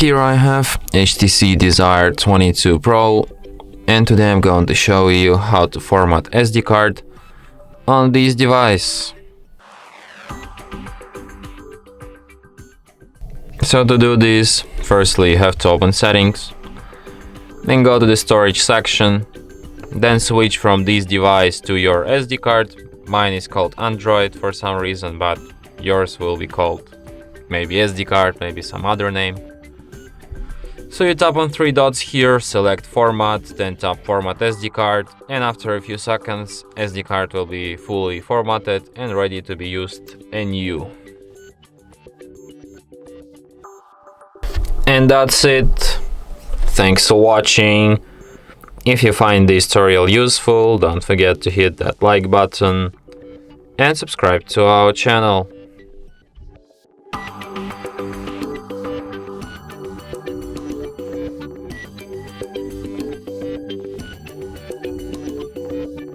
Here I have HTC Desire 22 Pro, and today I'm going to show you how to format SD card on this device. So to do this, firstly you have to open settings, then go to the storage section, then switch from this device to your SD card. Mine is called Android for some reason, but yours will be called maybe SD card, maybe some other name. So you tap on three dots here, select format, then tap format SD card, and after a few seconds SD card will be fully formatted and ready to be used anew. And that's it. Thanks for watching. If you find this tutorial useful, don't forget to hit that like button and subscribe to our channel.